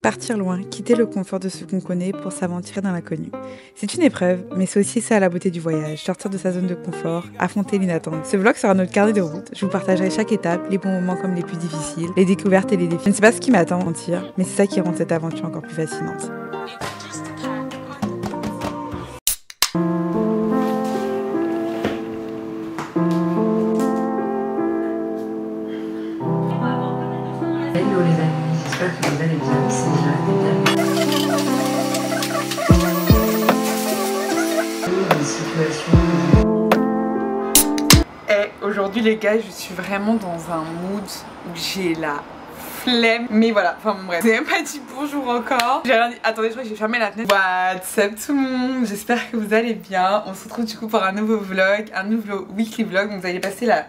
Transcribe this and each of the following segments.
Partir loin, quitter le confort de ce qu'on connaît pour s'aventurer dans l'inconnu. C'est une épreuve, mais c'est aussi ça la beauté du voyage, sortir de sa zone de confort, affronter l'inattendu. Ce vlog sera notre carnet de route, je vous partagerai chaque étape, les bons moments comme les plus difficiles, les découvertes et les défis. Je ne sais pas ce qui m'attend, mentir, mais c'est ça qui rend cette aventure encore plus fascinante. Hello les amis, j'espère que vous allez bien, c'est Aujourd'hui les gars, je suis vraiment dans un mood où j'ai la flemme. Mais voilà, enfin bon bref. J'ai même pas dit bonjour encore. J'ai rien dit. Attendez, je crois que j'ai fermé la fenêtre. What's up tout le monde? J'espère que vous allez bien. On se retrouve du coup pour un nouveau vlog, un nouveau weekly vlog. Donc vous allez passer la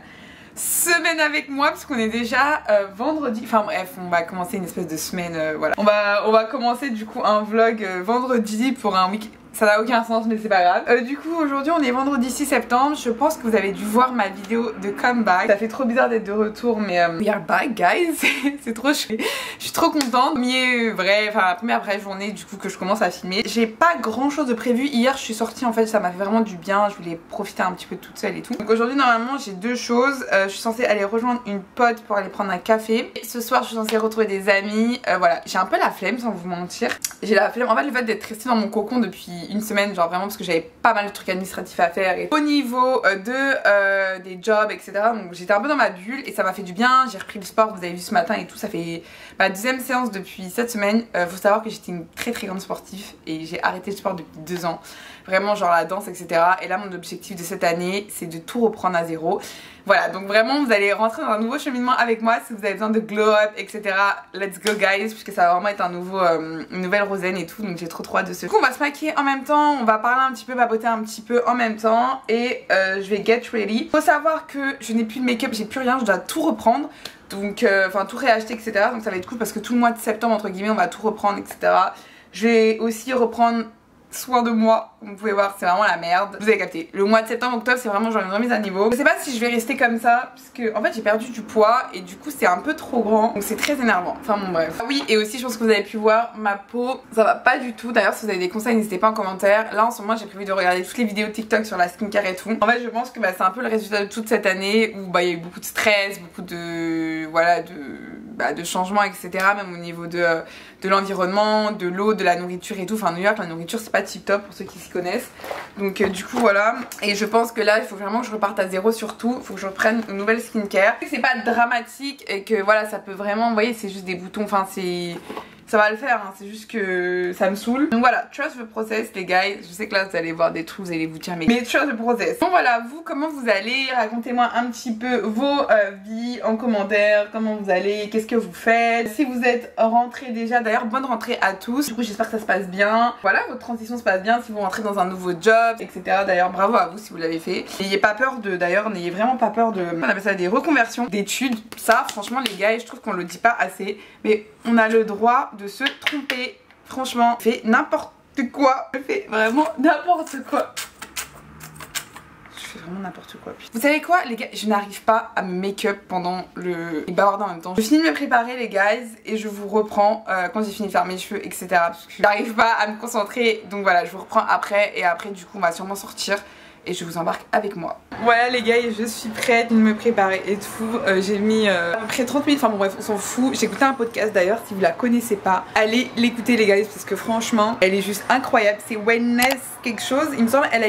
semaine avec moi parce qu'on est déjà vendredi. Enfin bref, on va commencer une espèce de semaine. Voilà. On va commencer du coup un vlog vendredi pour un week. Ça n'a aucun sens mais c'est pas grave. Du coup aujourd'hui on est vendredi 6 septembre. Je pense que vous avez dû voir ma vidéo de comeback. Ça fait trop bizarre d'être de retour mais we are back guys. C'est trop chouette. Je suis trop contente. La première vraie journée du coup que je commence à filmer. J'ai pas grand chose de prévu. Hier je suis sortie en fait, ça m'a fait vraiment du bien. Je voulais profiter un petit peu toute seule et tout. Donc aujourd'hui normalement j'ai deux choses. Je suis censée aller rejoindre une pote pour aller prendre un café. Et ce soir je suis censée retrouver des amis. Voilà, j'ai un peu la flemme sans vous mentir. J'ai la flemme. En fait le fait d'être restée dans mon cocon depuis une semaine, genre vraiment parce que j'avais pas mal de trucs administratifs à faire et au niveau des jobs etc, donc j'étais un peu dans ma bulle et ça m'a fait du bien. J'ai repris le sport, vous avez vu ce matin et tout, ça fait ma deuxième séance depuis cette semaine. Faut savoir que j'étais une très grande sportive et j'ai arrêté le sport depuis 2 ans, vraiment genre la danse etc, et là mon objectif de cette année c'est de tout reprendre à zéro. Voilà, donc vraiment vous allez rentrer dans un nouveau cheminement avec moi. Si vous avez besoin de glow up etc, let's go guys, puisque ça va vraiment être un nouveau, une nouvelle Rosen et tout, donc j'ai trop hâte de ce. Du coup on va se maquiller en même temps, on va parler un petit peu, papoter un petit peu en même temps et je vais get ready. Faut savoir que je n'ai plus de make-up, j'ai plus rien, je dois tout reprendre. Donc enfin tout réacheter etc, donc ça va être cool parce que tout le mois de septembre entre guillemets on va tout reprendre etc. Je vais aussi reprendre soin de moi, vous pouvez voir c'est vraiment la merde. Vous avez capté, le mois de septembre, octobre c'est vraiment genre une remise à niveau. Je sais pas si je vais rester comme ça parce que en fait j'ai perdu du poids et du coup c'est un peu trop grand, donc c'est très énervant. Enfin bon bref. Oui, et aussi je pense que vous avez pu voir ma peau, ça va pas du tout. D'ailleurs si vous avez des conseils n'hésitez pas en commentaire. Là en ce moment j'ai prévu de regarder toutes les vidéos TikTok sur la skincare et tout. En fait je pense que c'est un peu le résultat de toute cette année où il y a eu beaucoup de stress, beaucoup de de changements etc, même au niveau de l'environnement, de l'eau, de la nourriture et tout. Enfin New York la nourriture c'est pas tip top pour ceux qui s'y connaissent. Donc du coup voilà. Et je pense que là il faut vraiment que je reparte à zéro surtout. Il faut que je reprenne une nouvelle skincare. C'est pas dramatique et que voilà ça peut vraiment, vous voyez c'est juste des boutons, enfin ça va le faire, hein, c'est juste que ça me saoule. Donc voilà, trust the process les gars. Je sais que là vous allez voir des trucs, vous allez vous dire mais trust the process. Donc voilà, vous comment vous allez? Racontez-moi un petit peu vos vies en commentaire, comment vous allez, qu'est-ce que vous faites. Si vous êtes rentrés déjà, d'ailleurs bonne rentrée à tous. Du coup j'espère que ça se passe bien. Voilà, votre transition se passe bien, si vous rentrez dans un nouveau job etc. D'ailleurs bravo à vous si vous l'avez fait. N'ayez pas peur n'ayez vraiment pas peur de, on appelle ça des reconversions d'études. Ça franchement les gars, je trouve qu'on le dit pas assez, mais on a le droit de se tromper. Franchement, je fais n'importe quoi. Je fais vraiment n'importe quoi. Je fais vraiment n'importe quoi. Vous savez quoi les gars, je n'arrive pas à me make-up pendant et bavarder en même temps. Je finis de me préparer les guys et je vous reprends quand j'ai fini de faire mes cheveux etc. Parce que je n'arrive pas à me concentrer. Donc voilà, je vous reprends après et après du coup on va sûrement sortir. Et je vous embarque avec moi. Voilà les gars, je suis prête de me préparer et tout. J'ai mis à peu près 30 minutes, enfin bon bref on s'en fout. J'ai écouté un podcast d'ailleurs, si vous la connaissez pas, allez l'écouter les gars parce que franchement elle est juste incroyable. C'est Wellness quelque chose, il me semble elle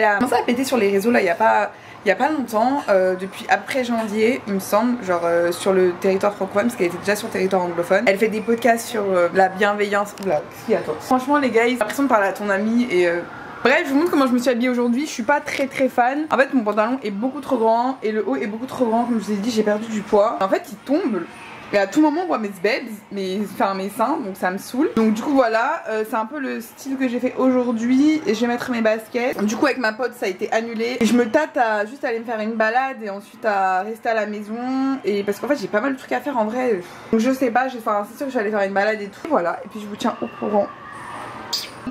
a commencé à péter sur les réseaux là il y a pas longtemps, depuis après janvier il me semble, genre sur le territoire francophone parce qu'elle était déjà sur le territoire anglophone. Elle fait des podcasts sur la bienveillance. Oula, qu'est-ce qu'il y a toi? Franchement les gars, j'ai l'impression de parler à ton ami et bref, je vous montre comment je me suis habillée aujourd'hui. Je suis pas très fan. En fait, mon pantalon est beaucoup trop grand et le haut est beaucoup trop grand. Comme je vous ai dit, j'ai perdu du poids. En fait, il tombe. Et à tout moment, on voit mes babes, mes seins, donc ça me saoule. Donc du coup, voilà, c'est un peu le style que j'ai fait aujourd'hui. Et je vais mettre mes baskets. Du coup, avec ma pote, ça a été annulé. Et je me tâte à juste aller me faire une balade et ensuite à rester à la maison. Et parce qu'en fait, j'ai pas mal de trucs à faire en vrai. Donc je sais pas, c'est sûr que je vais aller faire une balade et tout. Voilà, et puis je vous tiens au courant.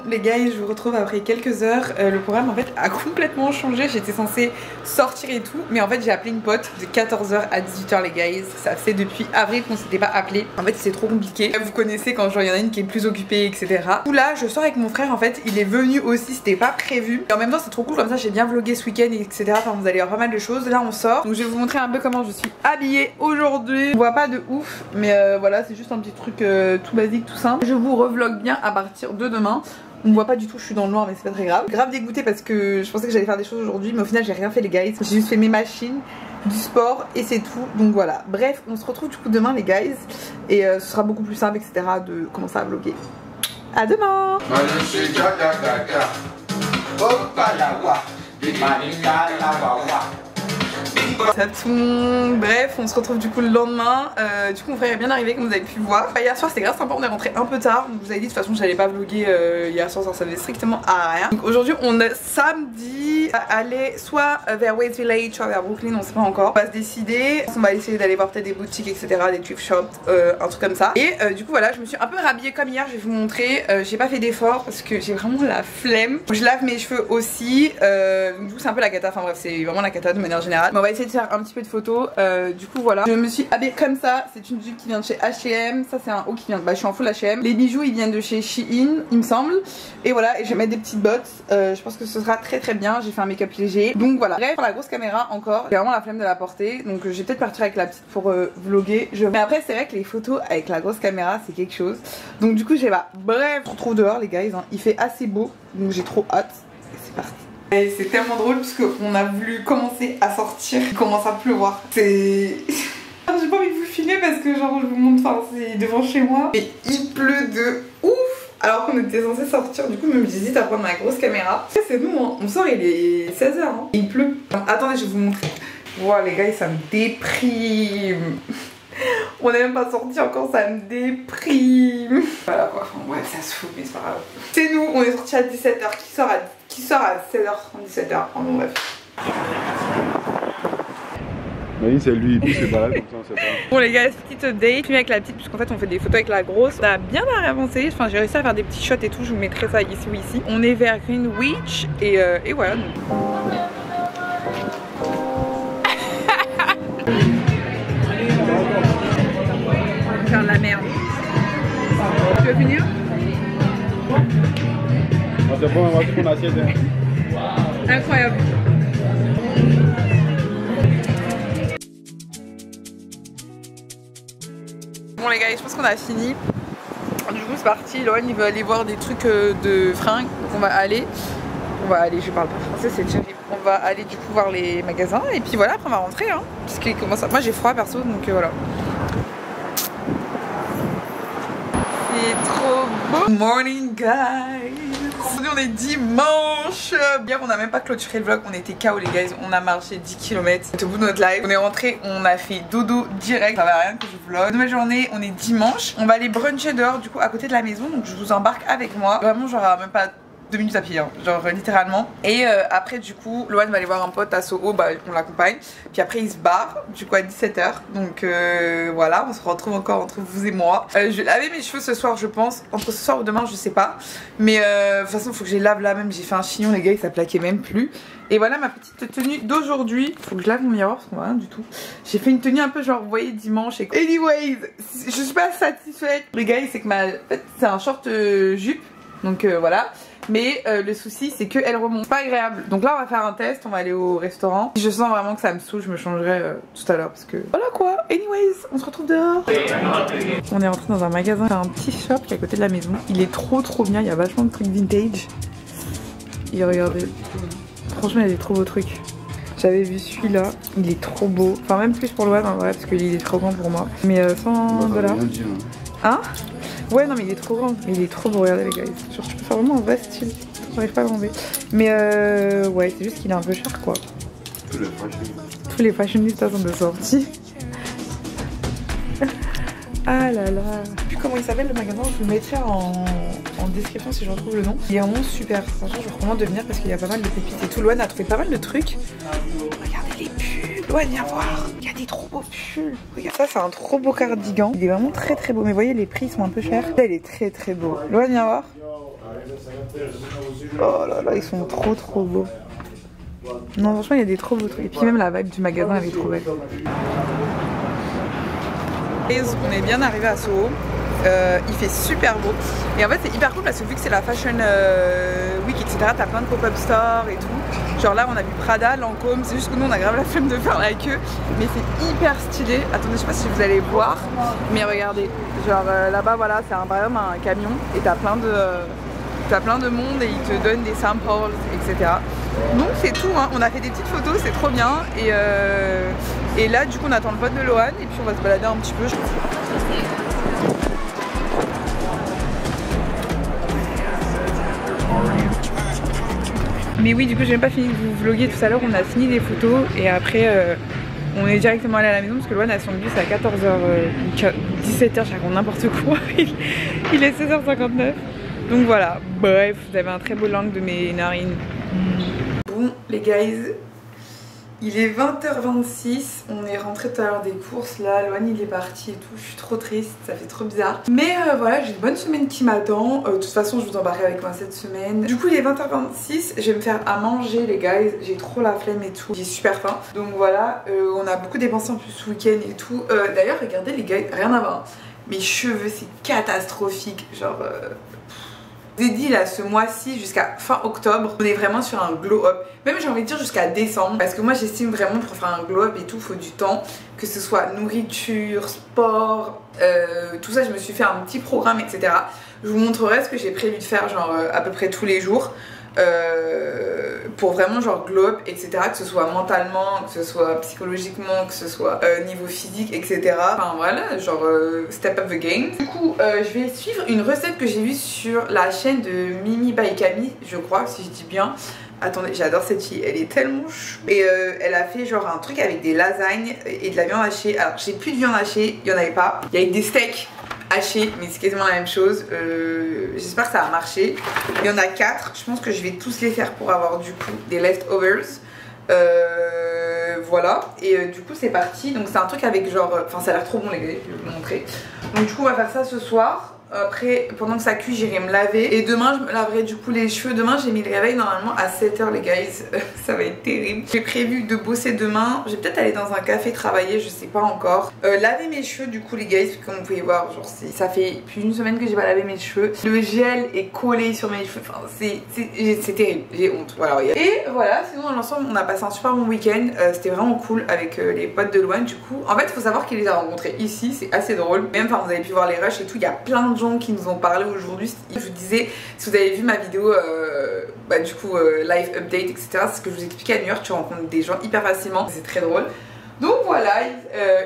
Les gars, je vous retrouve après quelques heures. Le programme en fait a complètement changé. J'étais censée sortir et tout, mais en fait j'ai appelé une pote de 14h à 18h les guys. Ça fait depuis avril qu'on s'était pas appelé. En fait c'est trop compliqué. Vous connaissez quand genre il y en a une qui est plus occupée, etc. Ou là je sors avec mon frère en fait. Il est venu aussi, c'était pas prévu. Et en même temps c'est trop cool comme ça. J'ai bien vlogué ce week-end, etc. Enfin vous allez voir pas mal de choses. Là on sort. Donc je vais vous montrer un peu comment je suis habillée aujourd'hui. On voit pas de ouf, mais voilà c'est juste un petit truc tout basique, tout simple. Je vous revlog bien à partir de demain. On me voit pas du tout, je suis dans le noir, mais c'est pas très grave. Grave dégoûtée parce que je pensais que j'allais faire des choses aujourd'hui, mais au final j'ai rien fait les guys. J'ai juste fait mes machines, du sport et c'est tout. Donc voilà. Bref, on se retrouve du coup demain les guys. Et ce sera beaucoup plus simple, etc. de commencer à vlogger. À demain. Bref, on se retrouve du coup le lendemain. Du coup mon frère est bien arrivé comme vous avez pu voir. Hier soir c'était grave sympa, on est rentré un peu tard. Donc, je vous avais dit de toute façon j'allais pas vlogger hier soir, ça servait strictement à rien. Donc aujourd'hui on est samedi, aller soit vers West Village, soit vers Brooklyn, on sait pas encore. On va se décider, on va essayer d'aller voir peut-être des boutiques, etc. Des thrift shops, un truc comme ça. Et du coup voilà, je me suis un peu rhabillée comme hier, je vais vous montrer. J'ai pas fait d'effort parce que j'ai vraiment la flemme. Je lave mes cheveux aussi, donc du coup c'est un peu la cata, enfin bref c'est vraiment la cata de manière générale. Mais on va essayer de faire un petit peu de photos. Du coup voilà, je me suis habillée comme ça. C'est une jupe qui vient de chez H&M. Ça c'est un haut qui vient de... je suis en full H&M. Les bijoux ils viennent de chez Shein il me semble. Et voilà, et je vais mettre des petites bottes. Je pense que ce sera très très bien. J'ai fait un make-up léger. Donc voilà, bref, pour la grosse caméra encore, j'ai vraiment la flemme de la porter. Donc je vais peut-être partir avec la petite pour vlogger. Mais après c'est vrai que les photos avec la grosse caméra c'est quelque chose. Donc du coup j'ai pas. Bref, on se retrouve dehors les guys, hein. Il fait assez beau. Donc j'ai trop hâte. Et c'est parti. Et c'est tellement drôle parce qu'on a voulu commencer à sortir, il commence à pleuvoir. C'est... J'ai pas envie de vous filmer parce que genre je vous montre, enfin c'est devant chez moi. Et il pleut de ouf alors qu'on était censé sortir, du coup même j'hésite à prendre ma grosse caméra. C'est nous hein, on sort il est 16h hein. Et il pleut. Attendez je vais vous montrer. Wow les gars ça me déprime. On n'est même pas sorti encore, ça me déprime. Voilà quoi, enfin, ouais ça se fout mais c'est pas grave. C'est nous, on est sorti à 17h, qui sort à 16h30, 17h, enfin bon bref. Imagine c'est lui, puis c'est pareil comme ça on sait pas. Bon les gars, petite update, avec la petite, puisqu'en fait on fait des photos avec la grosse. On a bien avancé, enfin j'ai réussi à faire des petits shots et tout, je vous mettrai ça ici ou ici. On est vers Greenwich et voilà. Faire de la merde. Tu veux finir? Ah, c'est bon, on va tout prendre l'assiette. Incroyable. Bon les gars, je pense qu'on a fini. Du coup c'est parti, Loan il veut aller voir des trucs de fringues. Donc on va aller, je parle pas français, c'est terrible. On va aller du coup voir les magasins et puis voilà, après on va rentrer hein. Parce qu'il commence à... Moi j'ai froid perso donc voilà. C'est trop beau. Good morning guys. Aujourd'hui on est dimanche. Hier on a même pas clôturé le vlog, on était KO les guys. On a marché 10 km. C'est au bout de notre live. On est rentré, on a fait dodo direct. Ça va rien que je vlog. Nouvelle journée, on est dimanche. On va aller bruncher dehors du coup à côté de la maison. Donc je vous embarque avec moi. Vraiment genre même pas 2 minutes à pied hein, genre littéralement. Et après du coup Loan va aller voir un pote à Soho, bah on l'accompagne. Puis après il se barre du coup à 17h. Donc voilà, on se retrouve encore entre vous et moi. Je vais laver mes cheveux ce soir je pense. Entre ce soir ou demain je sais pas. Mais de toute façon il faut que je les lave là même. J'ai fait un chignon les gars et ça plaquait même plus. Et voilà ma petite tenue d'aujourd'hui. Faut que je lave mon miroir parce qu'on voit rien du tout. J'ai fait une tenue un peu genre vous voyez dimanche et... Anyways, je suis pas satisfaite. Les gars c'est que en fait, c'est un short jupe. Donc voilà. Mais le souci c'est qu'elle remonte, pas agréable. Donc là on va faire un test, on va aller au restaurant. Si je sens vraiment que ça me saoule, je me changerai tout à l'heure parce que voilà quoi. Anyways, on se retrouve dehors. On est rentré dans un magasin, un petit shop qui est à côté de la maison. Il est trop bien, il y a vachement de trucs vintage. Et regardez, franchement il y a des trop beaux trucs. J'avais vu celui-là, il est trop beau. Enfin même plus pour Loan en vrai parce qu'il est trop grand pour moi. Mais 100 $. Hein? Ouais non mais il est trop grand, mais il est trop beau, regardez les gars. Genre tu peux faire vraiment un vrai style, j'arrive pas à l'enlever. Mais ouais c'est juste qu'il est un peu cher quoi. Tous les fashionistas sont de sortie. Ah là là. Je sais plus comment il s'appelle le magasin, je vous le mettrai en description si je retrouve le nom. Il est vraiment super, franchement je vous recommande de venir parce qu'il y a pas mal de pépites et tout. Loan a trouvé pas mal de trucs. Regardez les pulls, Loan viens voir. Il y a des trop beaux pulls. Regarde, ça c'est un trop beau cardigan. Il est vraiment très beau, mais vous voyez les prix sont un peu chers. Là il est très beau. Loan viens voir. Oh là là, ils sont trop beaux. Non, franchement, il y a des trop beaux trucs. Et puis même la vibe du magasin, elle est trop belle. Et on est bien arrivé à Soho. Il fait super beau. Et en fait, c'est hyper cool parce que vu que c'est la Fashion Week, etc., t'as plein de pop-up stores et tout. Genre là, on a vu Prada, Lancôme. C'est juste que nous, on a grave la flemme de faire la queue. Mais c'est hyper stylé. Attendez, je sais pas si vous allez voir. Mais regardez. Genre là-bas, voilà, c'est vraiment un camion. Et t'as plein de monde et ils te donnent des samples, etc. Donc c'est tout, hein. On a fait des petites photos, c'est trop bien. Et là, du coup, on attend le vote de Lohan et puis on va se balader un petit peu. Mais oui, du coup, j'ai même pas fini de vous vlogger tout à l'heure. On a fini les photos et après, on est directement allé à la maison parce que Lohan a son bus à 14h, 17h, je raconte n'importe quoi. Il est 16h59. Donc voilà, bref, vous avez un très beau langue de mes narines. Bon, les guys, il est 20h26. On est rentré tout à l'heure des courses. Là, Lohan il est parti et tout. Je suis trop triste, ça fait trop bizarre. Mais voilà, j'ai une bonne semaine qui m'attend. De toute façon, je vous embarquerai avec moi cette semaine. Du coup, il est 20h26. Je vais me faire à manger, les guys. J'ai trop la flemme et tout. J'ai super faim. Donc voilà, on a beaucoup dépensé en plus ce week-end et tout. D'ailleurs, regardez, les guys, rien à voir. Mes cheveux, c'est catastrophique. Genre. Je vous ai dit là ce mois-ci jusqu'à fin octobre on est vraiment sur un glow up, même j'ai envie de dire jusqu'à décembre, parce que moi j'estime vraiment pour faire un glow up et tout faut du temps, que ce soit nourriture, sport, tout ça. Je me suis fait un petit programme, etc. Je vous montrerai ce que j'ai prévu de faire genre à peu près tous les jours pour vraiment genre glow up, etc. Que ce soit mentalement, que ce soit psychologiquement, que ce soit niveau physique, etc. Enfin voilà, genre step up the game. Du coup je vais suivre une recette que j'ai vue sur la chaîne de Mimi by Camille, je crois, si je dis bien. Attendez, j'adore cette fille, elle est tellement chou. Et elle a fait genre un truc avec des lasagnes et de la viande hachée. Alors j'ai plus de viande hachée, il y en avait pas. Il y a des steaks hachés, mais c'est quasiment la même chose. J'espère que ça va marcher. Il y en a 4, je pense que je vais tous les faire pour avoir du coup des leftovers. Voilà, et du coup c'est parti. Donc c'est un truc avec genre, enfin ça a l'air trop bon les gars, je vais vous montrer. Donc du coup on va faire ça ce soir. Après, pendant que ça cuit, j'irai me laver. Et demain, je me laverai du coup les cheveux. Demain, j'ai mis le réveil normalement à 7h, les guys. Ça va être terrible. J'ai prévu de bosser demain. Je vais peut-être aller dans un café travailler, je sais pas encore. Laver mes cheveux, du coup, les guys, comme vous pouvez voir, genre, ça fait plus d'une semaine que j'ai pas lavé mes cheveux. Le gel est collé sur mes cheveux. Enfin, c'est terrible. J'ai honte. Voilà, regarde. Et voilà, sinon, dans l'ensemble, on a passé un super bon week-end. C'était vraiment cool avec les potes de Lohan, du coup. En fait, il faut savoir qu'il les a rencontrés ici. C'est assez drôle. Même, enfin, vous avez pu voir les rushs et tout. Il y a plein de gens qui nous ont parlé aujourd'hui. Je vous disais, si vous avez vu ma vidéo du coup live update, etc., c'est ce que je vous expliquais à New York, tu rencontres des gens hyper facilement, c'est très drôle. Donc voilà,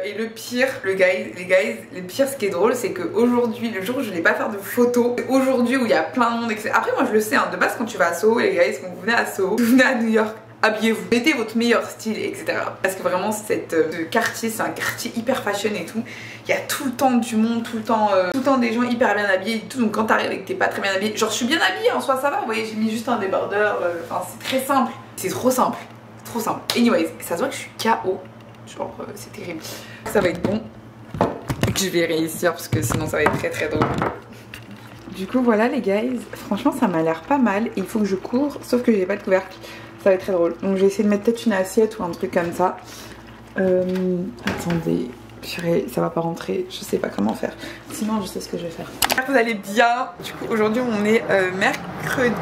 et le pire, les guys, le pire, ce qui est drôle, c'est qu'aujourd'hui, le jour où je n'ai pas faire de photos, aujourd'hui où il y a plein de monde, etc. Après moi je le sais, hein, de base quand tu vas à Soho, les guys, quand vous venez à Soho, vous venez à New York, habillez-vous, mettez votre meilleur style, etc. Parce que vraiment ce quartier, c'est un quartier hyper fashion et tout. Il y a tout le temps du monde, tout le temps des gens hyper bien habillés et tout. Donc quand t'arrives et que t'es pas très bien habillé, genre je suis bien habillée en soi, ça va, vous voyez, j'ai mis juste un débardeur, enfin c'est très simple. C'est trop simple, trop simple. Anyways, ça se voit que je suis KO, genre c'est terrible. Ça va être bon, que je vais réussir parce que sinon ça va être très très drôle. Du coup voilà les guys, franchement ça m'a l'air pas mal et il faut que je cours, sauf que j'ai pas de couvercle. Ça va être très drôle. Donc je vais essayer de mettre peut-être une assiette ou un truc comme ça. Attendez, purée, ça va pas rentrer. Je sais pas comment faire. Sinon je sais ce que je vais faire. J'espère que vous allez bien. Du coup aujourd'hui on est mercredi.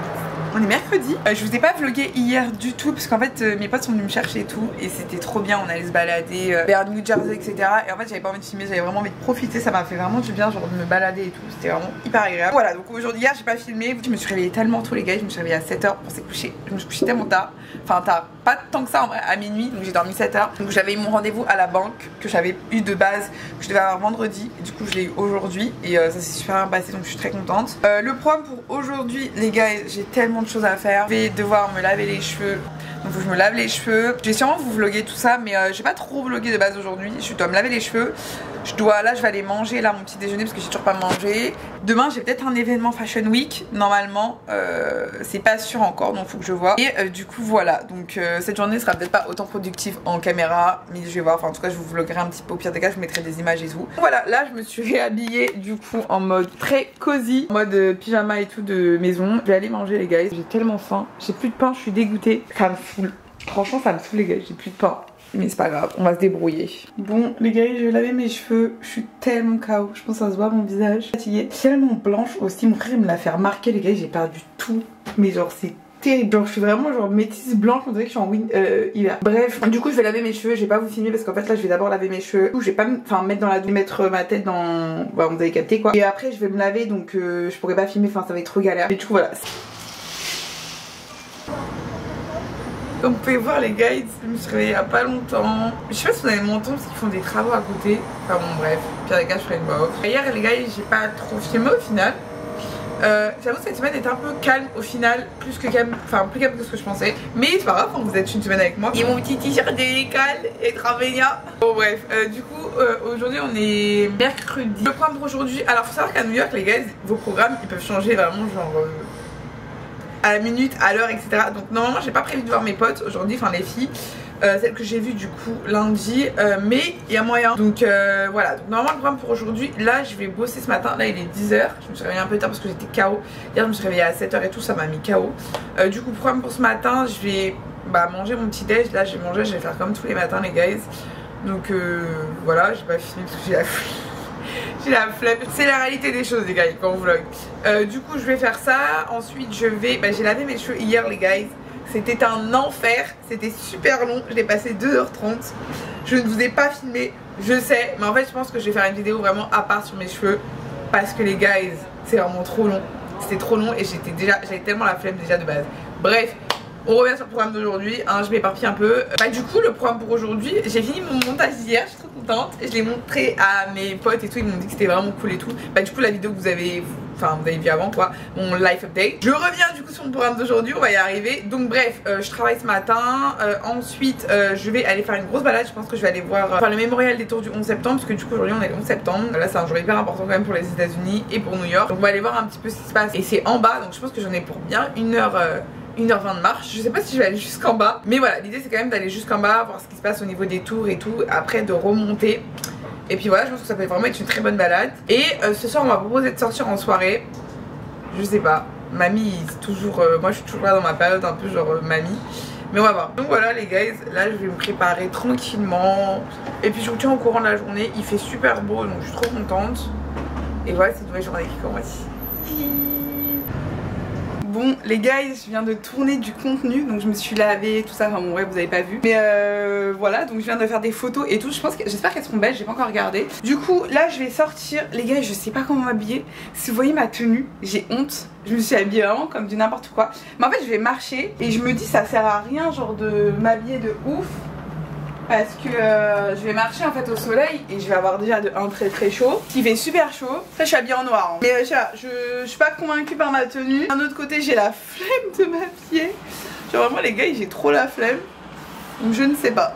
On est mercredi. Je vous ai pas vlogué hier du tout parce qu'en fait mes potes sont venus me chercher et tout et c'était trop bien. On allait se balader vers New Jersey, etc. Et en fait j'avais pas envie de filmer, j'avais vraiment envie de profiter. Ça m'a fait vraiment du bien, genre de me balader et tout. C'était vraiment hyper agréable. Voilà, donc aujourd'hui, hier j'ai pas filmé. Je me suis réveillée tellement tôt les gars. Je me suis réveillée à 7h pour se coucher. Je me suis couchée tellement tard. Enfin tard, pas tant que ça en vrai, à minuit. Donc j'ai dormi 7h. Donc j'avais eu mon rendez-vous à la banque que j'avais eu de base, que je devais avoir vendredi. Et du coup je l'ai eu aujourd'hui et ça s'est super bien passé donc je suis très contente. Le programme pour aujourd'hui les gars, j'ai tellement de choses à faire. Je vais devoir me laver les cheveux. Donc faut que je me lave les cheveux. Je vais sûrement vous vlogger tout ça mais j'ai pas trop vlogué de base aujourd'hui. Je dois me laver les cheveux. Là je vais aller manger là mon petit déjeuner parce que j'ai toujours pas mangé. Demain j'ai peut-être un événement Fashion Week normalement. C'est pas sûr encore donc faut que je vois. Et du coup voilà donc cette journée sera peut-être pas autant productive en caméra, mais je vais voir, enfin en tout cas je vous vloguerai un petit peu, au pire des cas je vous mettrai des images et tout. Voilà, là je me suis réhabillée du coup en mode très cosy, en mode pyjama et tout de maison. Je vais aller manger les gars, j'ai tellement faim, j'ai plus de pain, je suis dégoûtée, ça me saoule. Franchement ça me saoule les gars, j'ai plus de pain. Mais c'est pas grave, on va se débrouiller. Bon les gars, je vais laver mes cheveux. Je suis tellement KO, je pense que ça se voit mon visage. Fatiguée, tellement blanche aussi. Mon frère me l'a fait remarquer les gars, j'ai perdu tout. Mais genre c'est terrible, genre je suis vraiment genre métisse blanche, on dirait que je suis en hiver. Bref, du coup je vais laver mes cheveux, je vais pas vous filmer parce qu'en fait là je vais d'abord laver mes cheveux. Je vais pas mettre dans la douche, mettre ma tête dans... Bah, vous avez capté quoi. Et après je vais me laver donc je pourrais pas filmer, enfin ça va être trop galère. Et du coup voilà. Comme vous pouvez voir les gars, je me suis réveillée il y a pas longtemps. Je sais pas si vous allez m'entendre parce qu'ils font des travaux à côté. Enfin bon bref, pire des cas je ferai une voix off. Hier les gars j'ai pas trop filmé au final. J'avoue cette semaine était un peu calme au final, plus calme que ce que je pensais. Mais c'est pas grave, vous êtes une semaine avec moi. Et mon petit t-shirt délicat et Travénia. Bon bref, du coup aujourd'hui on est mercredi. Le programme pour aujourd'hui, alors faut savoir qu'à New York les gars, vos programmes ils peuvent changer vraiment genre... à la minute, à l'heure, etc. Donc normalement j'ai pas prévu de voir mes potes aujourd'hui, enfin les filles, celles que j'ai vues du coup lundi, mais il y a moyen. Donc voilà, donc normalement le programme pour aujourd'hui, là je vais bosser ce matin, là il est 10h, je me suis réveillée un peu tard parce que j'étais KO. Hier je me suis réveillée à 7h et tout, ça m'a mis KO. Du coup programme pour ce matin, je vais manger mon petit déj, là j'ai mangé, je vais faire comme tous les matins les guys. Donc voilà, j'ai pas fini parce que j'ai la flemme. J'ai la flemme, c'est la réalité des choses les gars quand on vlog. Du coup je vais faire ça, ensuite je vais, j'ai lavé mes cheveux hier les guys. C'était un enfer, c'était super long, je l'ai passé 2h30. Je ne vous ai pas filmé, je sais, mais en fait je pense que je vais faire une vidéo vraiment à part sur mes cheveux. Parce que les guys, c'est vraiment trop long. C'était trop long et j'avais tellement la flemme déjà de base. Bref, on revient sur le programme d'aujourd'hui, hein, je m'éparpille un peu. Du coup le programme pour aujourd'hui, j'ai fini mon montage hier, je suis trop contente. Et je l'ai montré à mes potes et tout, ils m'ont dit que c'était vraiment cool et tout. Du coup la vidéo que vous avez vu avant quoi, mon life update. Je reviens du coup sur le programme d'aujourd'hui, on va y arriver. Donc bref, je travaille ce matin, ensuite je vais aller faire une grosse balade. Je pense que je vais aller voir le mémorial des tours du 11 septembre. Parce que du coup aujourd'hui on est le 11 septembre. Là c'est un jour hyper important quand même pour les États-Unis et pour New York. Donc on va aller voir un petit peu ce qui se passe. Et c'est en bas, donc je pense que j'en ai pour bien 1h20 de marche. Je sais pas si je vais aller jusqu'en bas, mais voilà, l'idée c'est quand même d'aller jusqu'en bas, voir ce qui se passe au niveau des tours et tout, après de remonter. Et puis voilà, je pense que ça peut vraiment être une très bonne balade. Et ce soir on m'a proposé de sortir en soirée. Je sais pas, mamie c'est toujours, moi je suis toujours là dans ma période un peu genre mamie. Mais on va voir. Donc voilà les guys, là je vais me préparer tranquillement. Et puis je vous tiens au courant de la journée, il fait super beau donc je suis trop contente. Et voilà, c'est une nouvelle journée qui commence. Bon les gars, je viens de tourner du contenu, donc je me suis lavée, tout ça, enfin bon bref vous avez pas vu. Mais voilà, donc je viens de faire des photos et tout, j'espère qu'elles seront belles, j'ai pas encore regardé. Du coup là je vais sortir, les gars je sais pas comment m'habiller. Si vous voyez ma tenue, j'ai honte. Je me suis habillée vraiment comme du n'importe quoi. Mais en fait je vais marcher et je me dis ça sert à rien genre de m'habiller de ouf. Parce que je vais marcher en fait au soleil et je vais avoir déjà un très chaud. Il fait super chaud. Après je suis habillée en noir hein. Mais je suis pas convaincue par ma tenue. D'un autre côté j'ai la flemme de m'habiller. Genre vraiment les gars j'ai trop la flemme. Donc je ne sais pas.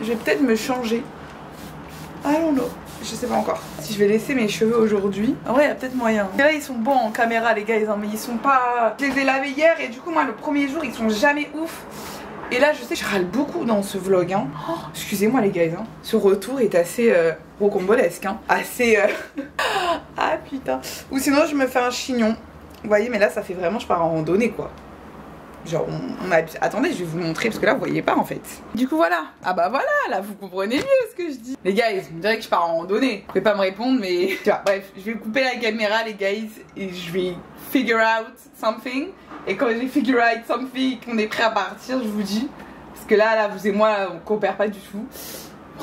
Je vais peut-être me changer. I don't know. Je sais pas encore si je vais laisser mes cheveux aujourd'hui. En vrai il y a peut-être moyen. Et là ils sont bons en caméra les gars, mais ils sont pas... Je les ai lavés hier et du coup moi le premier jour ils sont jamais ouf. Et là je sais que je râle beaucoup dans ce vlog hein. Oh, excusez-moi les gars hein. Ce retour est assez rocambolesque hein. Assez ah putain. Ou sinon je me fais un chignon. Vous voyez mais là ça fait vraiment je pars en randonnée quoi. Genre on a... Attendez je vais vous montrer parce que là vous voyez pas en fait. Du coup voilà. Ah bah voilà là vous comprenez mieux ce que je dis. Les gars vous me direz que je pars en randonnée. Vous pouvez pas me répondre mais tu vois, bref je vais couper la caméra les gars et je vais figure out something. Et quand j'ai figure out something qu'on est prêt à partir je vous dis. Parce que là vous et moi là, on coopère pas du tout.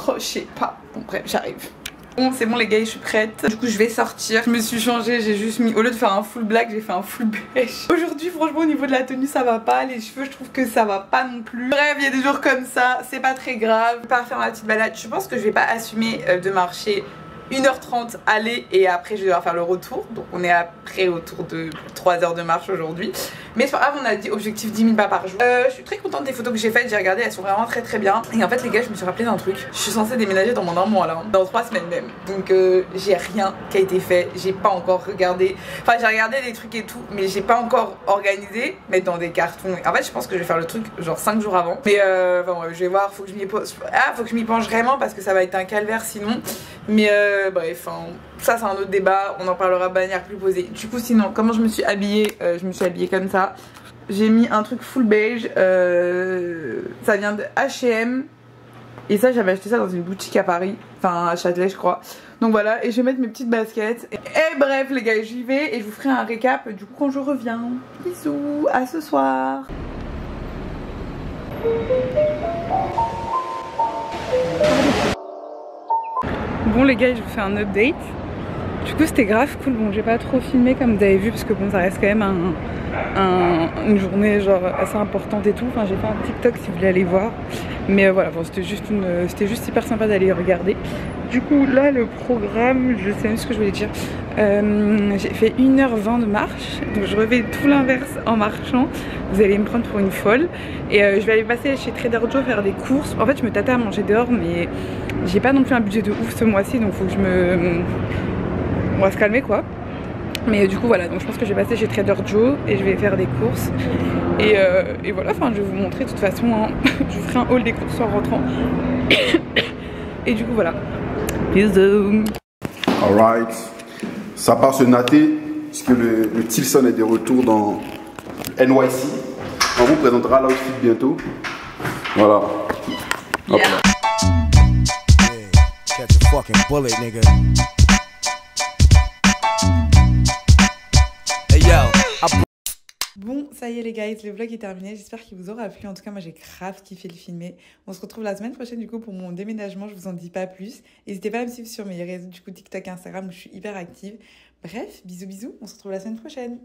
Oh je sais pas. Bon bref j'arrive. Bon c'est bon les gars je suis prête. Du coup je vais sortir. Je me suis changée, j'ai juste mis, au lieu de faire un full black j'ai fait un full beige. Aujourd'hui franchement au niveau de la tenue ça va pas. Les cheveux je trouve que ça va pas non plus. Bref il y a des jours comme ça, c'est pas très grave. Je vais pas faire ma petite balade. Je pense que je vais pas assumer de marcher 1h30 aller et après je vais devoir faire le retour. Donc on est après autour de 3 heures de marche aujourd'hui. Mais c'est pas grave, on a dit objectif 10 000 pas par jour. Je suis très contente des photos que j'ai faites, j'ai regardé, elles sont vraiment très bien. Et en fait les gars, je me suis rappelé d'un truc. Je suis censée déménager dans moins d'un mois là, dans 3 semaines même. Donc j'ai rien qui a été fait, j'ai pas encore regardé. Enfin j'ai regardé des trucs et tout, mais j'ai pas encore organisé, mettre dans des cartons. En fait je pense que je vais faire le truc genre 5 jours avant. Mais enfin bref, je vais voir, faut que je m'y penche vraiment parce que ça va être un calvaire sinon. Mais bref, hein, ça c'est un autre débat, on en parlera de manière plus posée. Du coup sinon, comment je me suis habillée, je me suis habillée comme ça. J'ai mis un truc full beige, ça vient de H&M. Et ça j'avais acheté ça dans une boutique à Paris, enfin à Châtelet je crois. Donc voilà, et je vais mettre mes petites baskets. Et bref les gars, j'y vais et je vous ferai un récap du coup quand je reviens. Bisous, à ce soir. Bon les gars, je vous fais un update. Du coup c'était grave cool, bon j'ai pas trop filmé comme vous avez vu parce que bon ça reste quand même une journée genre assez importante et tout. Enfin j'ai fait un TikTok si vous voulez aller voir. Mais voilà, bon, c'était juste hyper sympa d'aller regarder. Du coup là le programme, je sais même ce que je voulais dire. J'ai fait 1h20 de marche, donc je refais tout l'inverse en marchant. Vous allez me prendre pour une folle. Et je vais aller passer chez Trader Joe faire des courses. En fait je me tâtais à manger dehors mais j'ai pas non plus un budget de ouf ce mois-ci, donc faut que on va se calmer quoi. Mais du coup voilà, donc je pense que je vais passer chez Trader Joe et je vais faire des courses. Et voilà, enfin je vais vous montrer de toute façon, hein. Je vous ferai un haul des courses en rentrant. Et du coup voilà. Bisous. Alright. Ça part se natter, puisque le Tilson est de retour dans NYC. On vous présentera l'outfit bientôt. Voilà. Hop là. Catch a fucking bullet, nigga. Hey yo. Bon, ça y est les guys, le vlog est terminé. J'espère qu'il vous aura plu. En tout cas, moi j'ai grave kiffé le filmer. On se retrouve la semaine prochaine du coup pour mon déménagement. Je vous en dis pas plus. N'hésitez pas à me suivre sur mes réseaux du coup TikTok, Instagram où je suis hyper active. Bref, bisous bisous. On se retrouve la semaine prochaine.